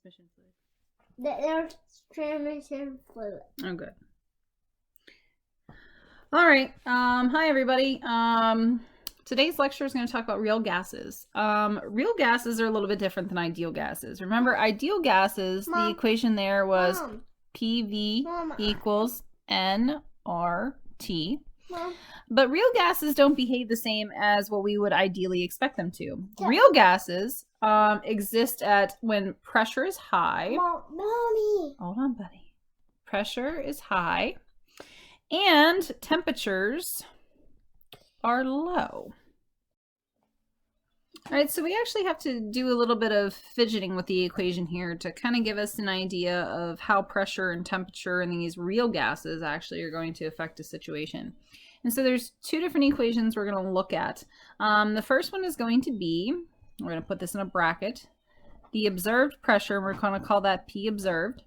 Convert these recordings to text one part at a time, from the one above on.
transmission fluid? There's transmission fluid. Oh, good. All right. Hi, everybody. Today's lecture is going to talk about real gases. Real gases are a little bit different than ideal gases. Remember, ideal gases, Mom. the equation there was Mom. PV Mom. equals nRT. Mom. But real gases don't behave the same as what we would ideally expect them to. Yeah. Real gases exist at when pressure is high. Mommy. Hold on, buddy. Pressure is high and temperatures are low. All right, so we actually have to do a little bit of fidgeting with the equation here to kind of give us an idea of how pressure and temperature in these real gases actually are going to affect a situation. And so there's two different equations we're going to look at. The first one is going to be, we're going to put this in a bracket, the observed pressure, we're going to call that P observed,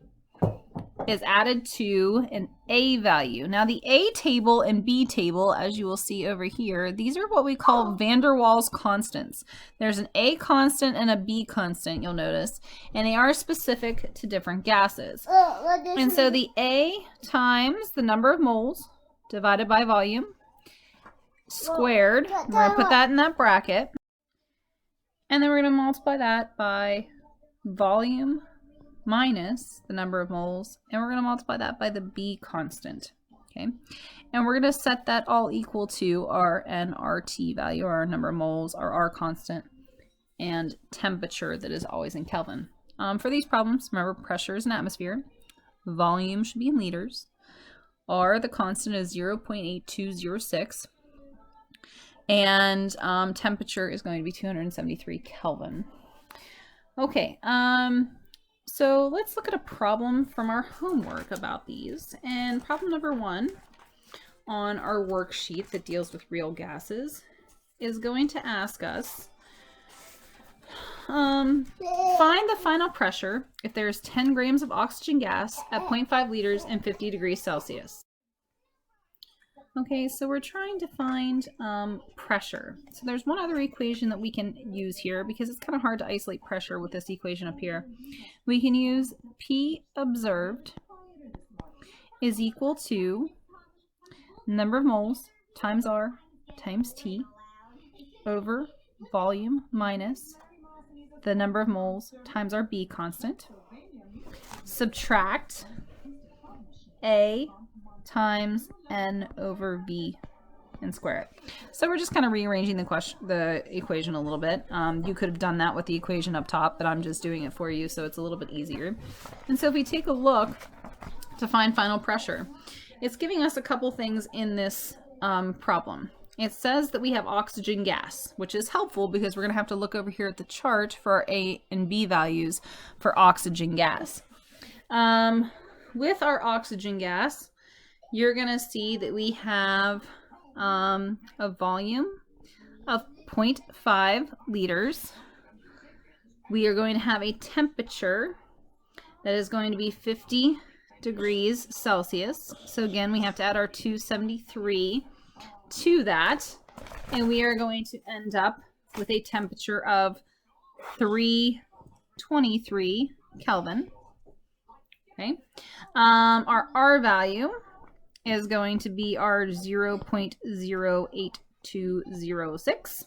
is added to an A value. Now the A table and B table, as you will see over here, these are what we call van der Waals constants. There's an A constant and a B constant, you'll notice, and they are specific to different gases. And so the A times the number of moles divided by volume squared, we're going to put that in that bracket, and then we're going to multiply that by volume minus the number of moles, and we're going to multiply that by the B constant, okay? And we're going to set that all equal to our nRT value, our number of moles, our R constant, and temperature that is always in Kelvin. For these problems, remember pressure is in atmosphere, volume should be in liters, R, the constant, is 0.8206, and temperature is going to be 273 Kelvin. Okay, so let's look at a problem from our homework about these. And problem number 1 on our worksheet that deals with real gases is going to ask us, find the final pressure if there's 10 grams of oxygen gas at 0.5 liters and 50 degrees Celsius. Okay, so we're trying to find pressure. So there's one other equation that we can use here because it's kind of hard to isolate pressure with this equation up here. We can use P observed is equal to number of moles times R times T over volume minus the number of moles times our B constant. Subtract A times N over V and square it. So we're just kind of rearranging the equation a little bit. You could have done that with the equation up top, but I'm just doing it for you so it's a little bit easier. And so if we take a look to find final pressure, it's giving us a couple things in this problem. It says that we have oxygen gas, which is helpful because we're going to have to look over here at the chart for our A and B values for oxygen gas. With our oxygen gas, you're going to see that we have a volume of 0.5 liters. We are going to have a temperature that is going to be 50 degrees Celsius. So again, we have to add our 273 to that, and we are going to end up with a temperature of 323 Kelvin. Okay. Our R value is going to be our 0.08206.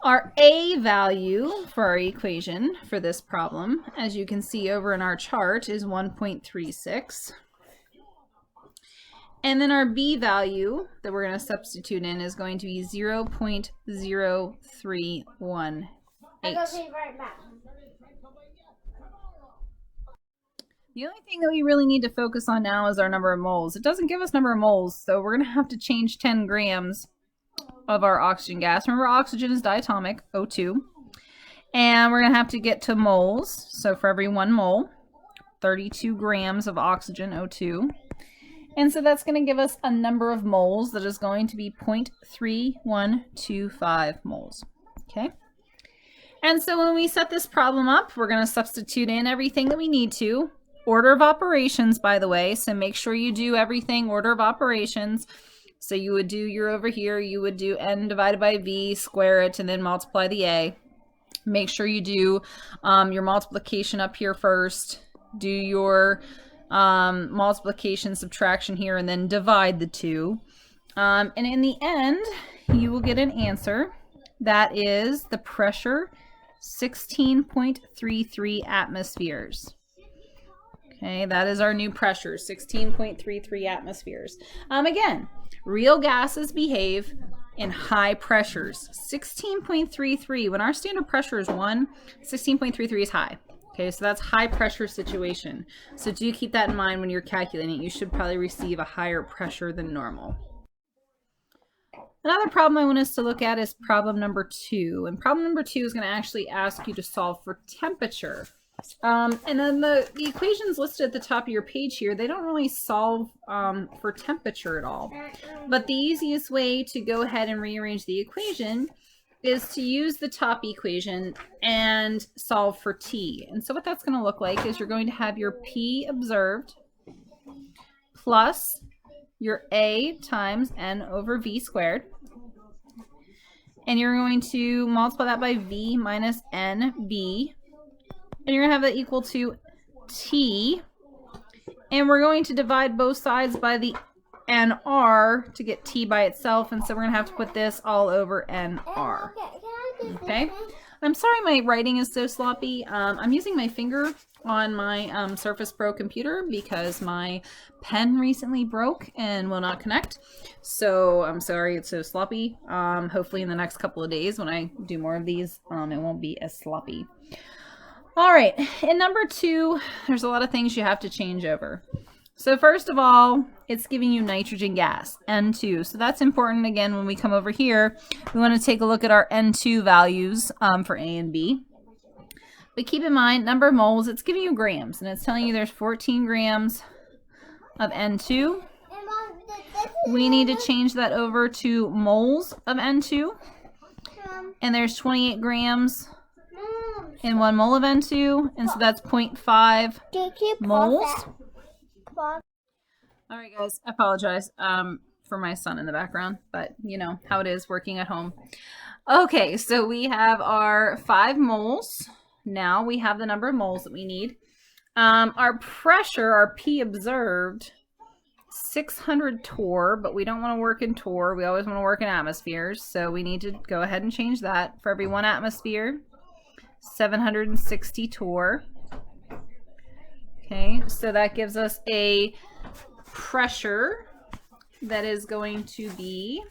Our A value for our equation for this problem, as you can see over in our chart, is 1.36. And then our B value that we're going to substitute in is going to be 0.0318. I'll be right back. The only thing that we really need to focus on now is our number of moles. It doesn't give us number of moles, so we're going to have to change 10 grams of our oxygen gas. Remember, oxygen is diatomic, O2. And we're going to have to get to moles. So for every 1 mole, 32 grams of oxygen, O2. And so that's going to give us a number of moles that is going to be 0.3125 moles. Okay? And so when we set this problem up, we're going to substitute in everything that we need to. Order of operations, by the way, so make sure you do everything order of operations. So you would do your over here, you would do N divided by V, square it, and then multiply the A. Make sure you do your multiplication up here first. Do your multiplication, subtraction here, and then divide the two. And in the end, you will get an answer that is the pressure 16.33 atmospheres. Okay, that is our new pressure, 16.33 atmospheres. Again, real gases behave in high pressures. 16.33, when our standard pressure is 1, 16.33 is high. Okay, so that's high pressure situation. So do keep that in mind when you're calculating. You should probably receive a higher pressure than normal. Another problem I want us to look at is problem number 2. And problem number 2 is going to actually ask you to solve for temperature. And then the equations listed at the top of your page here, they don't really solve for temperature at all. But the easiest way to go ahead and rearrange the equation is to use the top equation and solve for T. And so what that's going to look like is you're going to have your P observed plus your A times N over V squared. And you're going to multiply that by V minus NB. And you're going to have that equal to T. And we're going to divide both sides by the NR to get T by itself. And so we're going to have to put this all over NR. Okay. I'm sorry my writing is so sloppy. I'm using my finger on my Surface Pro computer because my pen recently broke and will not connect. So I'm sorry it's so sloppy. Hopefully in the next couple of days when I do more of these, it won't be as sloppy. All right, in number 2, there's a lot of things you have to change over. So first of all, it's giving you nitrogen gas, N2. So that's important. Again, when we come over here, we want to take a look at our N2 values for A and B. But keep in mind, number of moles, it's giving you grams, and it's telling you there's 14 grams of N2. We need to change that over to moles of N2, and there's 28 grams in 1 mole of N2, and so that's 0.5 moles. All right, guys, I apologize for my son in the background, but you know how it is working at home. Okay, so we have our 5 moles. Now we have the number of moles that we need. Our pressure, our P observed, 600 torr, but we don't want to work in torr. We always want to work in atmospheres, so we need to go ahead and change that. For every 1 atmosphere, 760 torr. Okay, so that gives us a pressure that is going to be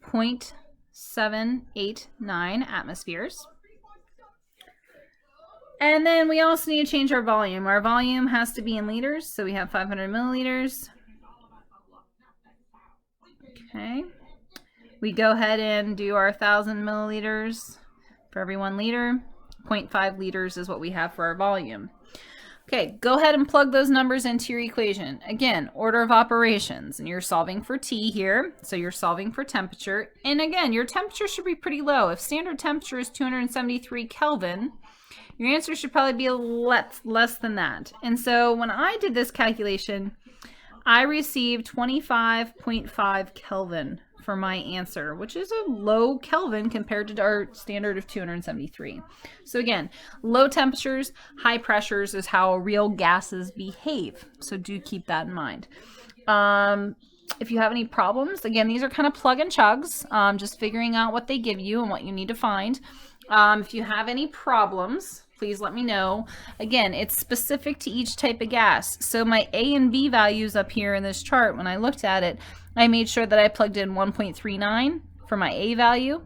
0.789 atmospheres. And then we also need to change our volume. Our volume has to be in liters, so we have 500 milliliters. Okay. We go ahead and do our 1,000 milliliters for every 1 liter. 0.5 liters is what we have for our volume. Okay, go ahead and plug those numbers into your equation. Again, order of operations, and you're solving for T here, so you're solving for temperature. And again, your temperature should be pretty low. If standard temperature is 273 Kelvin, your answer should probably be less than that. And so when I did this calculation, I received 25.5 Kelvin for my answer, which is a low Kelvin compared to our standard of 273. So again, low temperatures, high pressures is how real gases behave. So do keep that in mind. If you have any problems, again, these are kind of plug and chugs, just figuring out what they give you and what you need to find. If you have any problems, please let me know. Again, it's specific to each type of gas. So my A and B values up here in this chart, when I looked at it, I made sure that I plugged in 1.39 for my A value,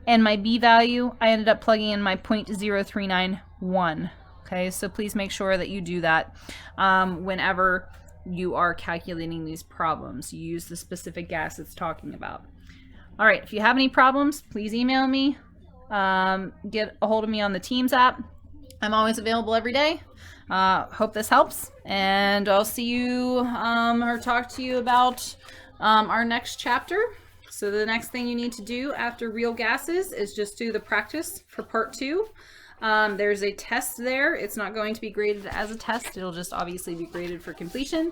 and my B value, I ended up plugging in my 0.0391. Okay, so please make sure that you do that whenever you are calculating these problems. You use the specific gas it's talking about. All right, if you have any problems, please email me. Get a hold of me on the Teams app. I'm always available every day. Hope this helps, and I'll see you or talk to you about our next chapter. So the next thing you need to do after real gases is just do the practice for part 2. There's a test there. It's not going to be graded as a test. It'll just obviously be graded for completion.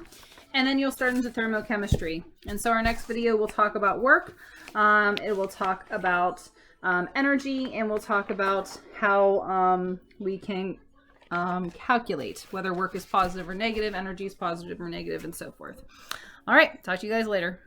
And then you'll start into thermochemistry. And so our next video will talk about work. It will talk about energy, and we'll talk about how we can calculate whether work is positive or negative, energy is positive or negative, and so forth. All right, talk to you guys later.